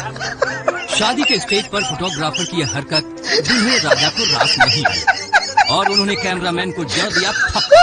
शादी के स्टेज पर फोटोग्राफर की यह हरकत दूल्हे राजा को रास नहीं आई और उन्होंने कैमरामैन को जड़ दिया थप्पड़।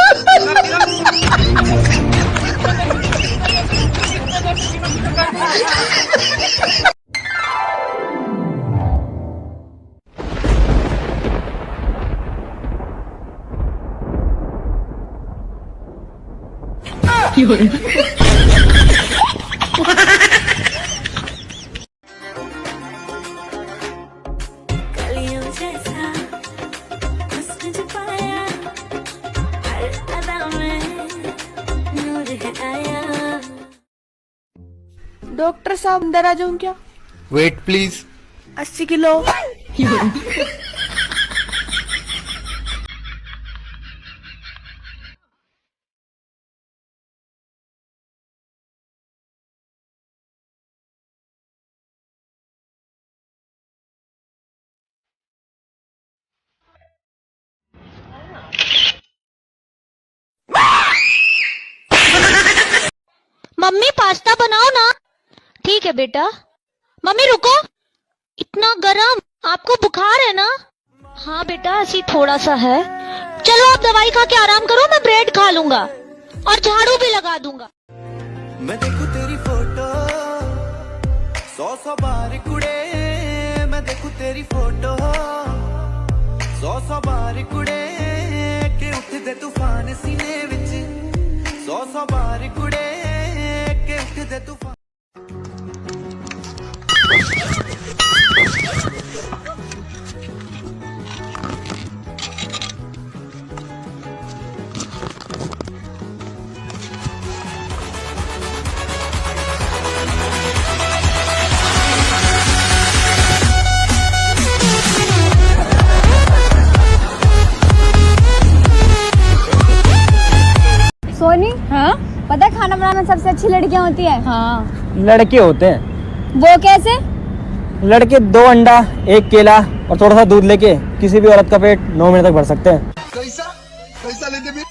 डॉक्टर साहब अंदर आ जाऊं क्या? Wait please. 80 kilo. Mummy pasta बनाओ ना। ठीक है बेटा। मम्मी रुको, इतना गरम, आपको बुखार है ना? हाँ बेटा ऐसी थोड़ा सा है। चलो आप दवाई खा के आराम करो, मैं ब्रेड खा लूंगा और झाड़ू भी लगा दूंगा। मैं देखूं तेरी फोटो 100 बार कुड़े, मैं देखूं तेरी फोटो 100 बार कुड़े, के उठदे तूफान सीने विच 100 बार कुड़े, के उठदे तूफान। सोनी, हाँ पता है खाना बनाना सबसे अच्छी लड़कियां होती है। हाँ लड़के होते हैं। वो कैसे? लड़के 2 अंडा 1 केला और थोड़ा सा दूध लेके किसी भी औरत का पेट 9 महीने तक भर सकते हैं। कैसा लेते भी